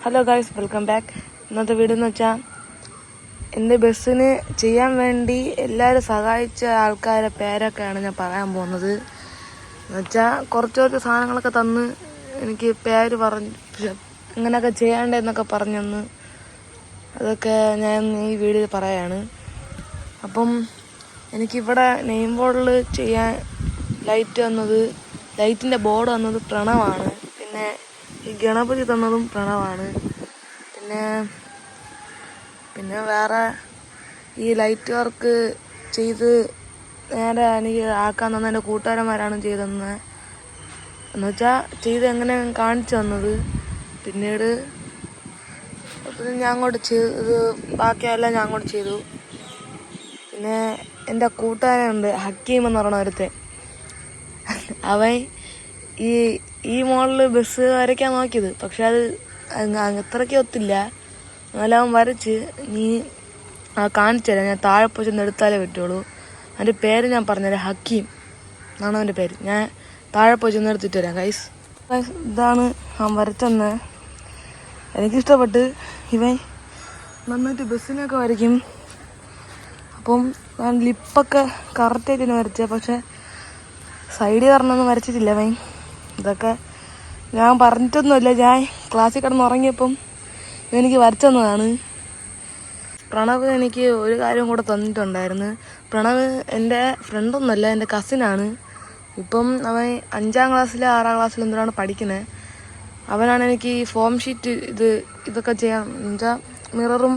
Hello guys, welcome back. ഇന്നത്തെ video എന്ന് വെച്ചാൽ എൻ്റെ ബസ്സിന് ചെയ്യാൻ വേണ്ടി എല്ലാവരും സഹായിച്ച ആൾക്കാരുടെ പേരൊക്കെയാണ് ഞാൻ പറയാൻ പോകുന്നത്. എന്നുവെച്ചാൽ കുറച്ച് സാധനങ്ങളൊക്കെ തന്ന് എനിക്ക് പേര് പറഞ്ഞ് ഇങ്ങനെയൊക്കെ ചെയ്യേണ്ടതെന്നൊക്കെ പറഞ്ഞെന്ന് അതൊക്കെ ഞാൻ ഈ വീഡിയോയിൽ പറയാണ്. അപ്പം എനിക്കിവിടെ നെയിം ബോർഡിൽ ചെയ്യാൻ ലൈറ്റിൻ്റെ ബോർഡ് വന്നത് പ്രണവാണ്. പിന്നെ ഈ ഗണപതി തന്നതും പ്രണവാണ്. പിന്നെ വേറെ ഈ ലൈറ്റ് വർക്ക് ചെയ്ത് നേരെ എനിക്ക് ആക്കാൻ തന്ന എൻ്റെ കൂട്ടുകാരന്മാരാണ് ചെയ്തെന്ന് എന്നുവെച്ചാൽ ചെയ്ത് എങ്ങനെ കാണിച്ചു തന്നത്. പിന്നീട് ഞാൻ അങ്ങോട്ട് ചെയ്ത് ബാക്കിയെല്ലാം ഞാൻ അങ്ങോട്ട് ചെയ്തു. പിന്നെ എൻ്റെ കൂട്ടുകാരുണ്ട് ഹക്കീം എന്ന് പറയണ ഒരുത്തൻ. അവൻ ഈ മോളിൽ ബസ് വരയ്ക്കാൻ നോക്കിയത്, പക്ഷെ അത് അത്രയ്ക്ക് ഒത്തില്ല. എന്നാലും അവൻ വരച്ച് നീ കാണിച്ചുതരാം. ഞാൻ താഴെ പോയി ചെന്ന് എടുത്താലേ പറ്റുള്ളൂ. അവൻ്റെ പേര് ഞാൻ പറഞ്ഞുതരാം, ഹക്കീം എന്നാണ് അവൻ്റെ പേര്. ഞാൻ താഴെ പോയി ചെന്ന് എടുത്തിട്ട് വരാം ഗൈസ്. ഇതാണ് അവൻ വരച്ചെന്ന്. എനിക്കിഷ്ടപ്പെട്ട്. ഇവൻ നന്നായിട്ട് ബസ്സിനൊക്കെ വരയ്ക്കും. അപ്പം ഞാൻ ലിപ്പൊക്കെ കറക്റ്റായിട്ട് വരച്ചത്, പക്ഷെ സൈഡിൽ പറഞ്ഞൊന്നും വരച്ചിട്ടില്ല അവൻ. ഇതൊക്കെ ഞാൻ പറഞ്ഞിട്ടൊന്നുമില്ല. ഞാൻ ക്ലാസ്സിൽ കിടന്ന് ഉറങ്ങിയപ്പം എനിക്ക് വരച്ചെന്നതാണ്. പ്രണവ് എനിക്ക് ഒരു കാര്യം കൂടെ തന്നിട്ടുണ്ടായിരുന്നു. പ്രണവ് എൻ്റെ ഫ്രണ്ടൊന്നുമല്ല, എൻ്റെ കസിനാണ്. ഇപ്പം അവൻ 5ാം ക്ലാസ്സിലോ 6ാം ക്ലാസ്സിലോ എന്തിനാണ് പഠിക്കുന്നത്. അവനാണ് എനിക്ക് ഈ ഫോം ഷീറ്റ് ഇതൊക്കെ ചെയ്യാൻ, എന്നുവെച്ചാൽ മിററും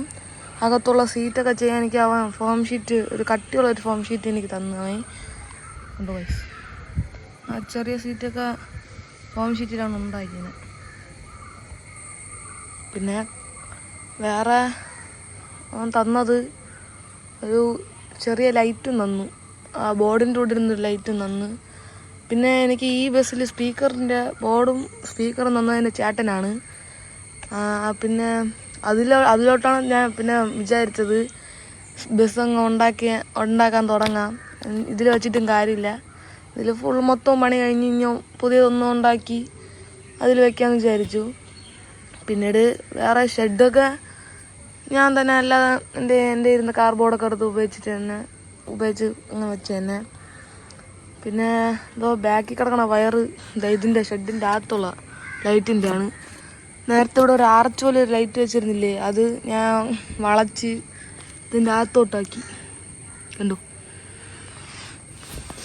അകത്തുള്ള സീറ്റൊക്കെ ചെയ്യാൻ എനിക്ക് അവൻ ഫോം ഷീറ്റ്, ഒരു കട്ടിയുള്ള ഒരു ഫോം ഷീറ്റ് എനിക്ക് തന്നു. അവൻ ഉണ്ട് വയസ്സ് ആ ചെറിയ സീറ്റൊക്കെ ഫോം ഷീറ്റിലാണ് ഉണ്ടാക്കിയത്. പിന്നെ വേറെ അവൻ തന്നത് ഒരു ചെറിയ ലൈറ്റും തന്നു. ആ ബോർഡിൻ്റെ കൂടെ ഇരുന്നൊരു ലൈറ്റും തന്നു. പിന്നെ എനിക്ക് ഈ ബസ്സിൽ സ്പീക്കറിൻ്റെ ബോർഡും സ്പീക്കറും തന്നതിൻ്റെ ചേട്ടനാണ്. പിന്നെ അതിലോട്ടാണ് ഞാൻ പിന്നെ വിചാരിച്ചത് ബസ് അങ്ങ് ഉണ്ടാക്കാൻ തുടങ്ങാം. ഇതിൽ വെച്ചിട്ടും കാര്യമില്ല. ഇതിൽ ഫുൾ മൊത്തം പണി കഴിഞ്ഞ് ഇനി പുതിയതൊന്നും ഉണ്ടാക്കി അതിൽ വെക്കാമെന്ന് വിചാരിച്ചു. പിന്നീട് വേറെ ഷെഡൊക്കെ ഞാൻ തന്നെ അല്ലാതെ എൻ്റെ ഇരുന്ന കാർബോർഡൊക്കെ എടുത്ത് ഉപയോഗിച്ച് അങ്ങനെ വെച്ച് തന്നെ. പിന്നെ എന്തോ ബാക്കിൽ കിടക്കണ വയറ് ഇതിൻ്റെ ഷെഡിൻ്റെ അകത്തുള്ള ലൈറ്റിൻ്റെ ആണ്. നേരത്തെ ഇവിടെ ഒരു ആർച്ച് പോലെ ഒരു ലൈറ്റ് വെച്ചിരുന്നില്ലേ, അത് ഞാൻ വളച്ച് ഇതിൻ്റെ അകത്തോട്ടാക്കി. കണ്ടു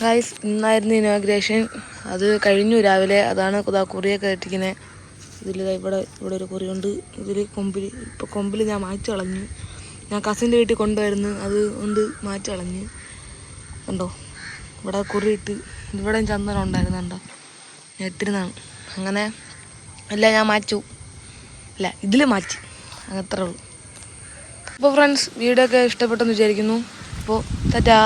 ഗൈസ്, ഇന്നായിരുന്നു ഇനോഗ്രേഷൻ. അത് കഴിഞ്ഞു രാവിലെ. അതാണ് കുറിയൊക്കെ ഇട്ടിരിക്കുന്നത്. ഇവിടെ ഒരു കുറിയുണ്ട്. കൊമ്പിൽ ഞാൻ മാറ്റി കളഞ്ഞു. ഞാൻ കസിൻ്റെ വീട്ടിൽ കൊണ്ടുവരുന്നു, അത് കൊണ്ട് മാറ്റി കളഞ്ഞ്. കണ്ടോ, ഇവിടെ കുറിയിട്ട് ഇവിടെയും ചന്ദനം ഉണ്ടായിരുന്നുണ്ടോ, ഞാൻ ഇട്ടിരുന്നാണ്. അങ്ങനെ എല്ലാം ഞാൻ ഇതിൽ മാറ്റി. അത്രേ ഉള്ളൂ. അപ്പോൾ ഫ്രണ്ട്സ്, വീഡിയോ ഒക്കെ ഇഷ്ടപ്പെട്ടെന്ന് വിചാരിക്കുന്നു. അപ്പോൾ ടാറ്റാ.